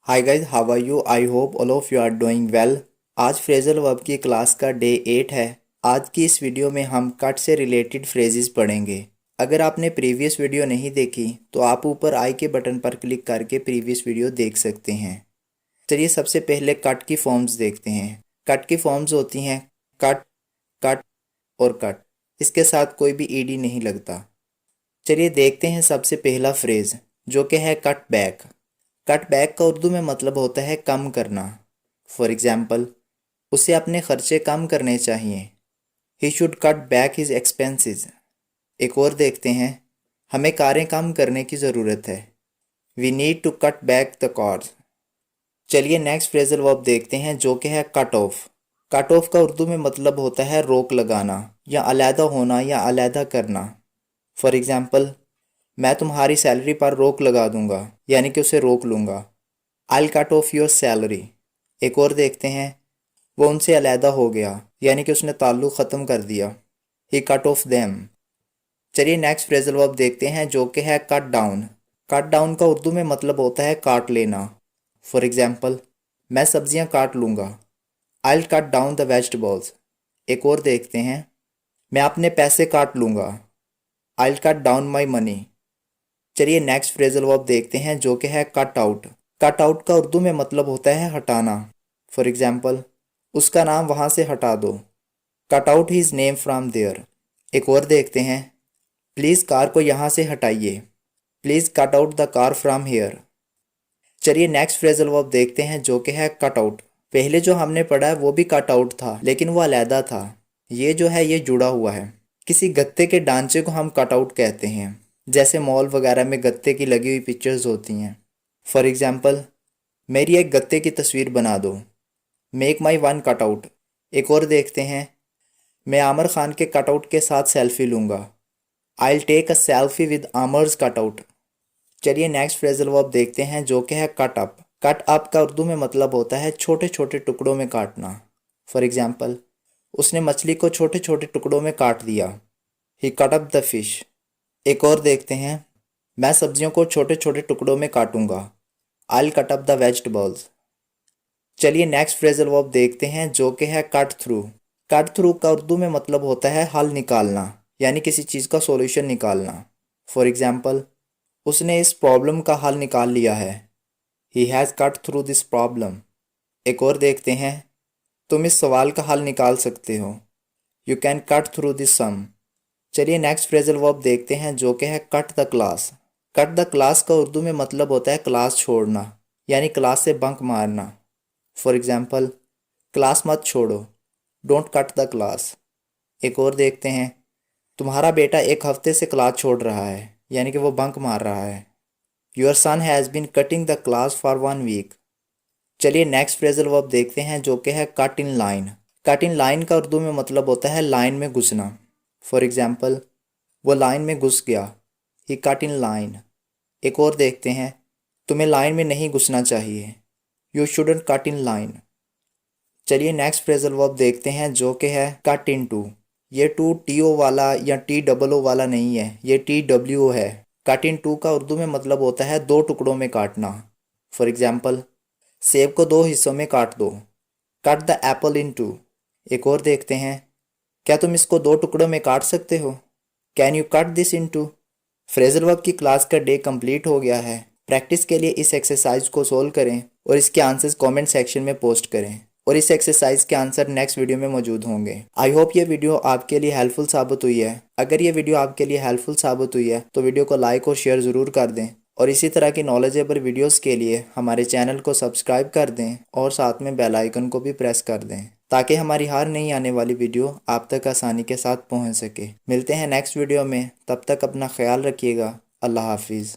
Hi guys, how are you? I hope all of you are doing well. आज phrasal verb की class का day 8 है। आज की इस वीडियो में हम कट से रिलेटेड फ्रेजेस पढ़ेंगे। अगर आपने प्रीवियस वीडियो नहीं देखी तो आप ऊपर आई के बटन पर क्लिक करके प्रीवियस वीडियो देख सकते हैं। चलिए सबसे पहले कट की फॉर्म्स देखते हैं। कट की फॉर्म्स होती हैं कट, कट और कट। इसके साथ कोई भी ईडी नहीं लगता। चलिए देखते हैं सबसे पहला फ्रेज जो कि है कट बैक। कट बैक का उर्दू में मतलब होता है कम करना। फॉर एग्ज़ाम्पल, उसे अपने खर्चे कम करने चाहिए। He should cut back his expenses. एक और देखते हैं, हमें कारें कम करने की ज़रूरत है। We need to cut back the cars. चलिए नेक्स्ट फ्रेजल वर्ब देखते हैं जो कि है कट ऑफ। कट ऑफ का उर्दू में मतलब होता है रोक लगाना या अलहदा होना या अलहदा करना। फॉर एग्ज़ाम्पल, मैं तुम्हारी सैलरी पर रोक लगा दूंगा, यानी कि उसे रोक लूंगा। I cut off your salary. एक और देखते हैं, वो उनसे अलहदा हो गया, यानी कि उसने ताल्लुक़ ख़त्म कर दिया। ही कट ऑफ देम। चलिए नेक्स्ट फ्रेजल वर्ब देखते हैं जो कि है कट डाउन। कट डाउन का उर्दू में मतलब होता है काट लेना। फॉर एग्ज़ाम्पल, मैं सब्जियां काट लूँगा। I cut down the vegetables. एक और देखते हैं, मैं अपने पैसे काट लूँगा। I cut down my money. चलिए नेक्स्ट फ्रेजल वर्ब देखते हैं जो कि है कट आउट। कट आउट का उर्दू में मतलब होता है हटाना। फॉर एग्ज़ाम्पल, उसका नाम वहाँ से हटा दो। Cut out his name from there. एक और देखते हैं, प्लीज़ कार को यहाँ से हटाइए। Please cut out the car from here. चलिए नेक्स्ट फ्रेजल वर्ब देखते हैं जो कि है कट आउट। पहले जो हमने पढ़ा है वो भी कट आउट था, लेकिन वो अलहदा था। ये जो है ये जुड़ा हुआ है। किसी गत्ते के ढांचे को हम कट आउट कहते हैं, जैसे मॉल वगैरह में गत्ते की लगी हुई पिक्चर्स होती हैं। फॉर एग्ज़ाम्पल, मेरी एक गत्ते की तस्वीर बना दो। Make my one cut out. एक और देखते हैं, मैं आमिर खान के कटआउट के साथ सेल्फी लूँगा। I take a selfie with Aamir's cutout. चलिए नेक्स्ट फ्रेजल वर्ब देखते हैं जो कि है कट अप। कट अप का उर्दू में मतलब होता है छोटे छोटे टुकड़ों में काटना। फॉर एग्ज़ाम्पल, उसने मछली को छोटे छोटे टुकड़ों में काट दिया। ही कट अप द फिश। एक और देखते हैं, मैं सब्जियों को छोटे छोटे टुकड़ों में काटूंगा। I cut up the vegetables. चलिए नेक्स्ट फ्रेजल वर्ब देखते हैं जो कि है कट थ्रू। कट थ्रू का उर्दू में मतलब होता है हल निकालना, यानी किसी चीज़ का सॉल्यूशन निकालना। फॉर एग्ज़ाम्पल, उसने इस प्रॉब्लम का हल निकाल लिया है। He has cut through this problem. एक और देखते हैं, तुम इस सवाल का हल निकाल सकते हो। You can cut through this sum. चलिए नेक्स्ट फ्रेजल वर्ब देखते हैं जो कि है cut the class. Cut the class का उर्दू में मतलब होता है क्लास छोड़ना, यानी क्लास से बंक मारना। फॉर एग्ज़ाम्पल, क्लास मत छोड़ो। Don't cut the class. एक और देखते हैं, तुम्हारा बेटा एक हफ्ते से क्लास छोड़ रहा है, यानी कि वो बंक मार रहा है। Your son has been cutting the class for 1 week. चलिए नेक्स्ट फ्रेजल वर्ब देखते हैं जो कि है cut in line. Cut in line का उर्दू में मतलब होता है लाइन में घुसना। फॉर एग्ज़ाम्पल, वो लाइन में घुस गया। ही कट इन लाइन। एक और देखते हैं, तुम्हें लाइन में नहीं घुसना चाहिए। You shouldn't cut in line. चलिए नेक्स्ट फ्रेजल वर्ब देखते हैं जो कि है कट इन टू। ये टू टी ओ वाला या टी डबल ओ वाला नहीं है, ये टी डब्ल्यू है। कट इन टू का उर्दू में मतलब होता है दो टुकड़ों में काटना। फॉर एग्ज़ाम्पल, सेब को दो हिस्सों में काट दो। Cut the apple in two. एक और देखते हैं, क्या तुम इसको दो टुकड़ों में काट सकते हो? Can you cut this in two. Phrasal verb की क्लास का डे कंप्लीट हो गया है। प्रैक्टिस के लिए इस एक्सरसाइज को सोल्व करें और इसके आंसर्स कमेंट सेक्शन में पोस्ट करें, और इस एक्सरसाइज के आंसर नेक्स्ट वीडियो में मौजूद होंगे। आई होप ये वीडियो आपके लिए हेल्पफुल साबित हुई है। अगर ये वीडियो आपके लिए हेल्पफुल साबित हुई है तो वीडियो को लाइक और शेयर ज़रूर कर दें, और इसी तरह की नॉलेजेबल वीडियोस के लिए हमारे चैनल को सब्सक्राइब कर दें और साथ में बेल आइकन को भी प्रेस कर दें, ताकि हमारी हर नई आने वाली वीडियो आप तक आसानी के साथ पहुंच सके। मिलते हैं नेक्स्ट वीडियो में, तब तक अपना ख्याल रखिएगा। अल्लाह हाफिज़।